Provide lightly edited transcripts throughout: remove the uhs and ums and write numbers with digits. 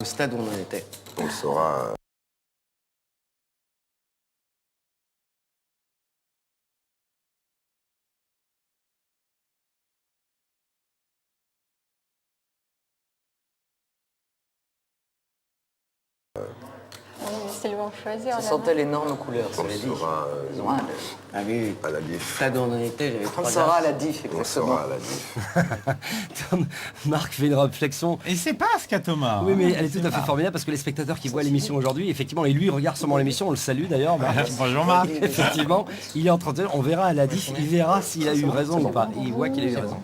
Au stade où on en était. On le saura. C'est lui en choisir. Ça sentait l'énorme couleur, ça On l'a le dit. saura Ah oui, à la diff. stade où on en était, j'avais On trois le saura à dates. la diff, On le exactement. saura à la diff. Marc fait une réflexion. Et c'est pas ce qu'a Thomas. Oui, mais elle est tout à fait formidable parce que les spectateurs qui voient l'émission aujourd'hui, effectivement, et lui regarde sûrement l'émission, on le salue d'ailleurs. Marc. Bonjour Marc. Effectivement, il est en train de dire, on verra à la diff, il verra s'il a eu raison ou pas. Il voit qu'il a eu raison.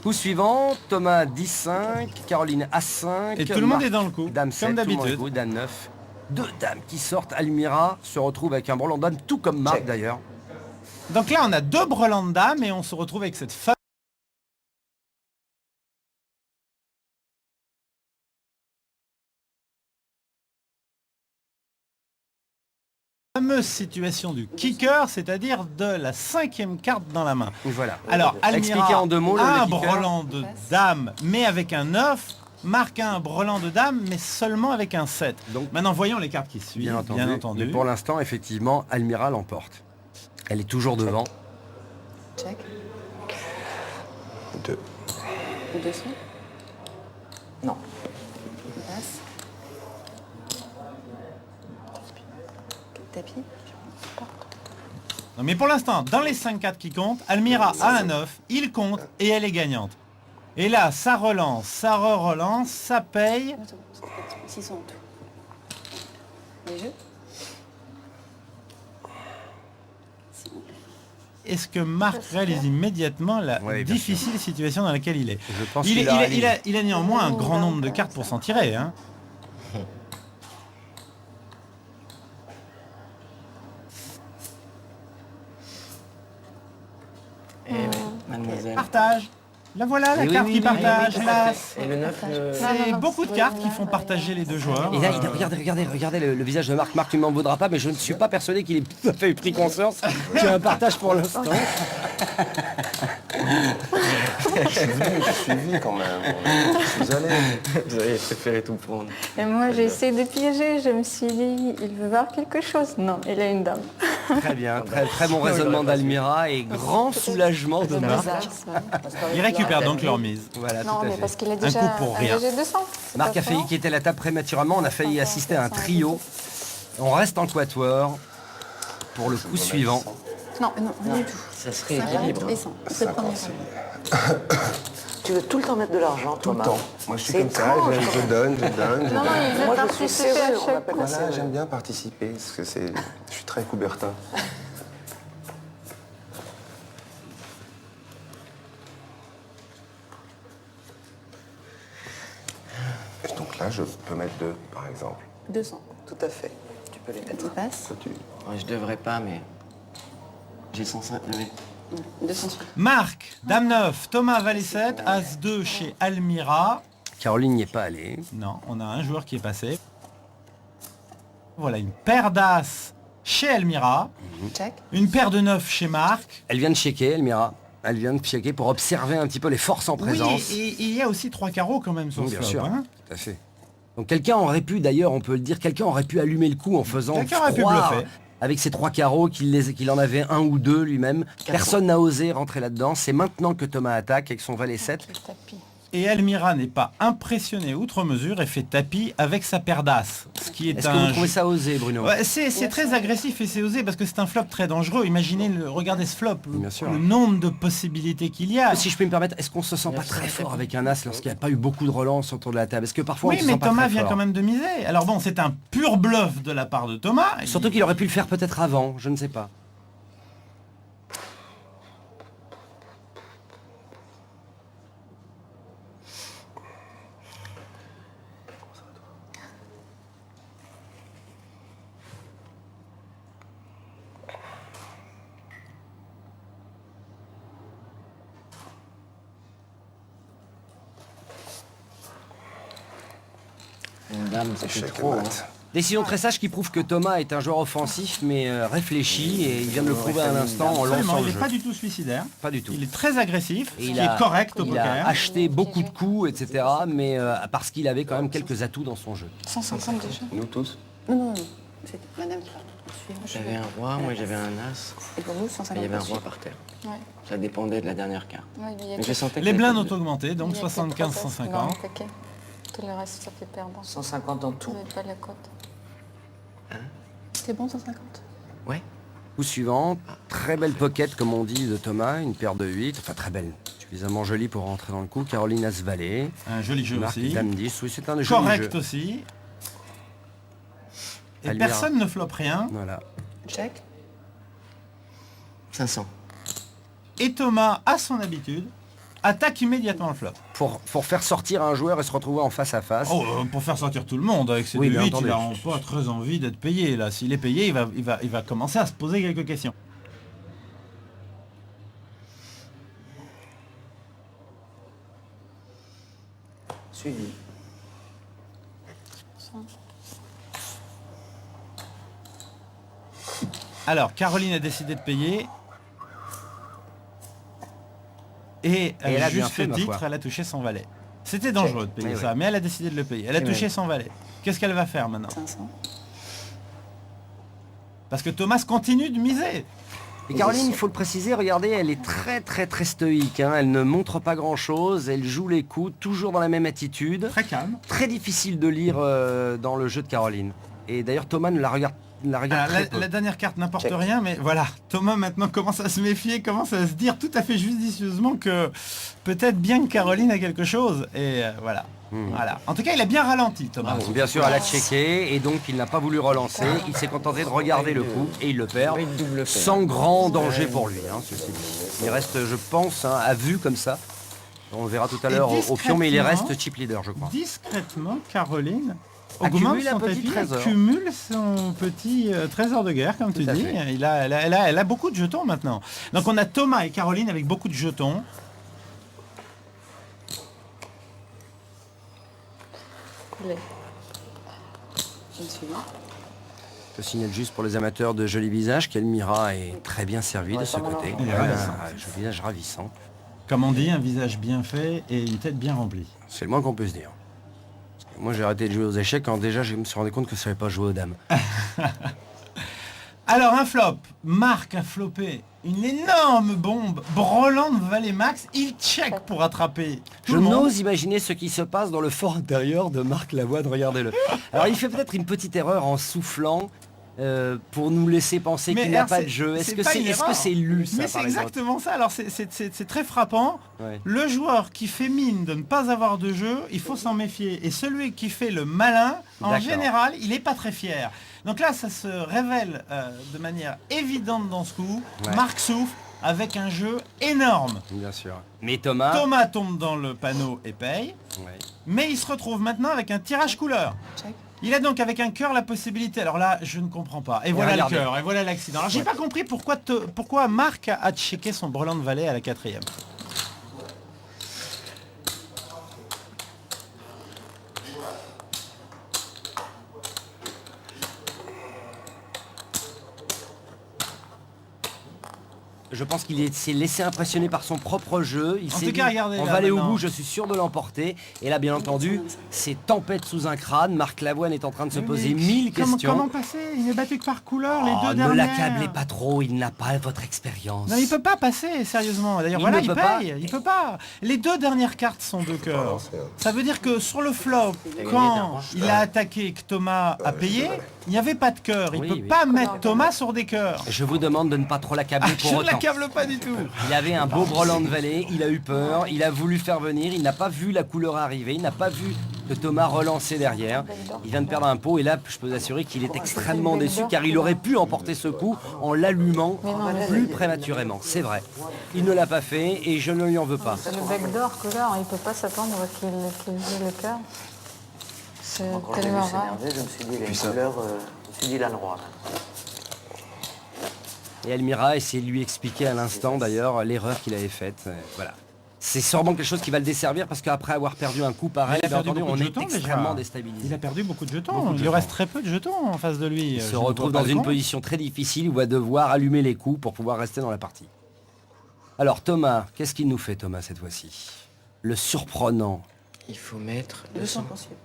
Coup suivant, Thomas 10-5, Caroline A5. Et tout le monde Marc, est dans le coup, Dame 7, comme tout le monde est d'habitude. dans le coup, Dame 9. Deux dames qui sortent, Almira se retrouve avec un brelan de dame, tout comme Marc Check. d'ailleurs. Donc là, on a deux brelans de dames et on se retrouve avec cette fameuse situation du kicker, c'est-à-dire de la 5e carte dans la main. Voilà. Alors, Expliquez Almira en deux mots, le a un kicker. brelan de dame, mais avec un 9. Marc a un brelan de dame, mais seulement avec un 7. Donc, Maintenant, voyons les cartes qui suivent, Bien entendu. Mais pour l'instant, effectivement, Almira l'emporte. Elle est toujours devant. Check. 2. 200. Non. Passe. Tapis. Non, mais pour l'instant, dans les 5 cartes qui comptent, Almira a un 9, il compte et elle est gagnante. Et là, ça relance, ça re-relance, ça paye. 600 en tout. Les jeux. Est-ce que Marc réalise immédiatement la Oui, bien difficile situation dans laquelle il est? Je pense il, qu'il est- la il a, réalise. il a néanmoins un grand nombre de cartes pour s'en tirer. Hein. Eh oui, mademoiselle. Partage. La voilà, la Oui, carte oui, qui oui, partage, oui, hélas. Et le 9, C'est non, beaucoup de c'est cartes le qui font neuf, partager les deux joueurs. Et là, regardez le visage de Marc. Marc, tu ne m'en voudras pas, mais je ne suis pas persuadé qu'il ait tout à fait pris conscience qu'il y a un partage pour l'instant. Je suis suivi quand même. Je suis allé. vous avez préféré tout prendre. Et moi, j'ai essayé de piéger. Je me suis dit, il veut voir quelque chose. Non, il a une dame. Très bien, très bon raisonnement d'Almira et grand soulagement de Marc. Ils récupèrent donc leur mise. Voilà, Non, tout à mais fait. parce qu'il a déjà coup pour rien. un DG 200. Marc a failli quitter la table prématurément, on a failli assister à un trio. On reste en quatuor pour le coup suivant. Non, rien du tout. Ça serait équilibre. Et 100. C'est le premier. Tu veux tout le temps mettre de l'argent, Tout le Thomas. temps. Moi, je suis C'est comme ça. étrange, Je donne, je donne, je Non, non, donne. il veut Moi, je suis participer sérieux, à on chaque appelle coup. ça. Voilà, j'aime bien participer parce que je suis très Coubertin. Et donc là, je peux mettre 2, par exemple. 200. Tout à fait. Tu peux les mettre. Il passe. Toi, tu... Ouais, je devrais pas, mais j'ai 105. Oui. 200. Marc, Dame 9, Thomas Valet 7, As 2 chez Almira. Caroline n'y est pas allée. Non, on a un joueur qui est passé. Voilà, une paire d'As chez Almira. Check. Une paire de 9 chez Marc. Elle vient de checker, Elmira. Elle vient de checker pour observer un petit peu les forces en présence. Oui, et il y a aussi 3 carreaux quand même sur Oui, ce bien flop. sûr, Hein. tout à fait. Donc quelqu'un aurait pu, d'ailleurs, on peut le dire, quelqu'un aurait pu allumer le coup en faisant Quelqu'un aurait pu croire bluffer. avec ses 3 carreaux qu'il en avait un ou deux lui-même. Personne n'a osé rentrer là-dedans. C'est maintenant que Thomas attaque avec son valet 7. Le tapis. Et Almira n'est pas impressionnée outre mesure et fait tapis avec sa paire d'As. Ce qui est Est-ce que un vous trouvez ça osé, Bruno? Ouais, c'est très agressif et c'est osé parce que c'est un flop très dangereux. Imaginez, regardez ce flop, Bien sûr. le nombre de possibilités qu'il y a. Si je peux me permettre, est-ce qu'on se sent pas très fort avec un as lorsqu'il n'y a pas eu beaucoup de relance autour de la table? Est-ce que parfois on Oui, se mais sent pas Thomas très vient fort quand même de miser. Alors bon, c'est un pur bluff de la part de Thomas. Surtout qu'il aurait pu le faire peut-être avant, je ne sais pas. Une dame, c'est plus Échec et trop. Hein. mat. Décision très sage qui prouve que Thomas est un joueur offensif mais réfléchi et il vient de le prouver à l'instant en Absolument, lançant il le n'est jeu. pas du tout suicidaire. Pas du tout. Il est très agressif, Et ce qui est correct au il a poker. acheté beaucoup de coups, etc. Mais parce qu'il avait quand même quelques atouts dans son jeu. 150 déjà. Nous tous. Non, c'est madame qui J'avais un roi, moi j'avais un as. Et pour nous, Mais 150 il y avait un roi par terre. Ouais. Ça dépendait de la dernière carte. Ouais, il y a Mais je sentais que Les blindes c'était- ont augmenté, donc il y a que 75, 3 as qui vont 150. attaquer. Tout le reste, ça fait perdre. 150 en Vous tout. n'avez pas la cote. C'est bon, 150. Ouais. Coup suivant, très belle pocket comme on dit de Thomas, une paire de 8, enfin très belle, suffisamment jolie pour rentrer dans le coup. Caroline As valet, Un joli jeu Marc aussi. Dame 10, oui c'est un joli Correct jeu. aussi. Et Almira. personne ne floppe rien. Voilà. Check. 500. Et Thomas, à son habitude, attaque immédiatement le flop. Pour faire sortir un joueur et se retrouver en face à face. Oh, pour faire sortir tout le monde avec ses Oui, deux bien 8, entendu. il n'a pas très envie d'être payé là. S'il est payé, il va commencer à se poser quelques questions. Suivi. Alors, Caroline a décidé de payer. Et elle à a bien juste fait, ma titre, foi. elle a touché son valet. C'était dangereux de payer Eh oui. ça, mais elle a décidé de le payer. Elle a Eh touché oui. son valet. Qu'est-ce qu'elle va faire maintenant? 500. Parce que Thomas continue de miser. Et Caroline, il faut le préciser, regardez, elle est très stoïque. Hein. Elle ne montre pas grand-chose, elle joue les coups, toujours dans la même attitude. Très calme. Très difficile de lire dans le jeu de Caroline. Et d'ailleurs, Thomas ne la regarde, Ah, très peu. la dernière carte n'importe Check. rien, mais voilà. Thomas maintenant commence à se méfier, commence à se dire tout à fait judicieusement que peut-être bien que Caroline a quelque chose. Et voilà. Voilà. En tout cas, il a bien ralenti, Thomas. Bon, bien sûr, elle a checké et donc il n'a pas voulu relancer. Il s'est contenté de regarder le coup et il le perd Oui, double paire. sans grand danger pour lui. Hein, ceci dit. Il reste, je pense, hein, à vue comme ça. On verra tout à Et l'heure au pion, mais il discrètement, reste chip leader, je crois. Discrètement, Caroline Accumule augmente un son petit tapis, trésor. accumule son petit trésor de guerre, comme tu à dis. fait. Elle a beaucoup de jetons maintenant. Donc on a Thomas et Caroline avec beaucoup de jetons. Coulé. Je me suis dit. Je signale juste pour les amateurs de jolis visages qu'Elmira est très bien servie de ce côté. Elle est Un ravissante. joli visage ravissant. Comme on dit, un visage bien fait et une tête bien remplie. C'est le moins qu'on peut se dire. Parce que moi j'ai arrêté de jouer aux échecs quand déjà je me suis rendu compte que je savais pas jouer aux dames. Alors un flop, Marc a flopé une énorme bombe, Broland Valet Max, il check pour attraper tout Je le monde. n'ose imaginer ce qui se passe dans le fort intérieur de Marc Lavoine, regardez-le. Alors il fait peut-être une petite erreur en soufflant pour nous laisser penser qu'il n'a alors, pas c'est- de jeu. Est-ce que pas c'est une est-ce que erreur. c'est lu ça Mais c'est par exemple exactement ça, alors c'est très frappant. Ouais. Le joueur qui fait mine de ne pas avoir de jeu, il faut s'en méfier. Et celui qui fait le malin, en D'accord. général, il n'est pas très fier. Donc là, ça se révèle de manière évidente dans ce coup. Ouais. Marc souffle avec un jeu énorme. Bien sûr. Mais Thomas... Thomas tombe dans le panneau et paye. Ouais. Mais il se retrouve maintenant avec un tirage couleur. Check. Il a donc avec un cœur la possibilité. Alors là, je ne comprends pas. Et voilà regardez. le cœur, et voilà l'accident. Alors j'ai pas compris pourquoi Marc a checké son brelan de valet à la 4e. Je pense qu'il s'est laissé impressionner par son propre jeu. Il En s'est tout dit, cas, regardez, on là, va aller au maintenant. bout, je suis sûr de l'emporter. Et là, bien entendu, c'est tempête sous un crâne. Marc Lavoine est en train de se poser 1000 questions. Comment passer? Il n'est battu que par couleur, les Oh, deux ne dernières. l'accablez pas trop, il n'a pas votre expérience. Non, il peut pas passer, sérieusement. D'ailleurs, Il voilà, ne il peut pas. paye. Il peut pas. Les deux dernières cartes sont de cœur. c'est- Ça veut dire que sur le flop, gagné quand d'argent. il a attaqué et que Thomas a payé, il n'y avait pas de cœur. Il Oui, peut oui. pas mettre Thomas sur des cœurs. Je vous demande de ne pas trop l'accabler Je pour ne autant. l'accable pas du tout. Il avait un beau brelan de valet, il a eu peur, il a voulu faire venir, il n'a pas vu la couleur arriver, il n'a pas vu que Thomas relancer derrière. Il vient de perdre un pot et là, je peux vous assurer qu'il est extrêmement déçu car il aurait pu emporter ce coup en l'allumant plus prématurément. C'est vrai. Il ne l'a pas fait et je ne lui en veux pas. Le bec d'or couleur, il peut pas s'attendre qu'il joue le cœur. C'est Moi, quand j'ai vu tellement rare. s'énerver, je me suis dit, il a une ça. couleur, je me suis dit, il a le droit. Et Elmira essaie de lui expliquer à l'instant d'ailleurs l'erreur qu'il avait faite. Voilà. C'est sûrement quelque chose qui va le desservir parce qu'après avoir perdu un coup pareil, Il a bien perdu entendu, beaucoup on de est jetons, déjà. extrêmement déstabilisé. Il a perdu beaucoup de jetons. Beaucoup de Il lui jetons. reste très peu de jetons en face de lui. Il Je se ne retrouve vois pas dans le une compte. position très difficile où il va devoir allumer les coups pour pouvoir rester dans la partie. Alors Thomas, qu'est-ce qu'il nous fait Thomas cette fois-ci? Le surprenant. Il faut mettre 200 200. possible.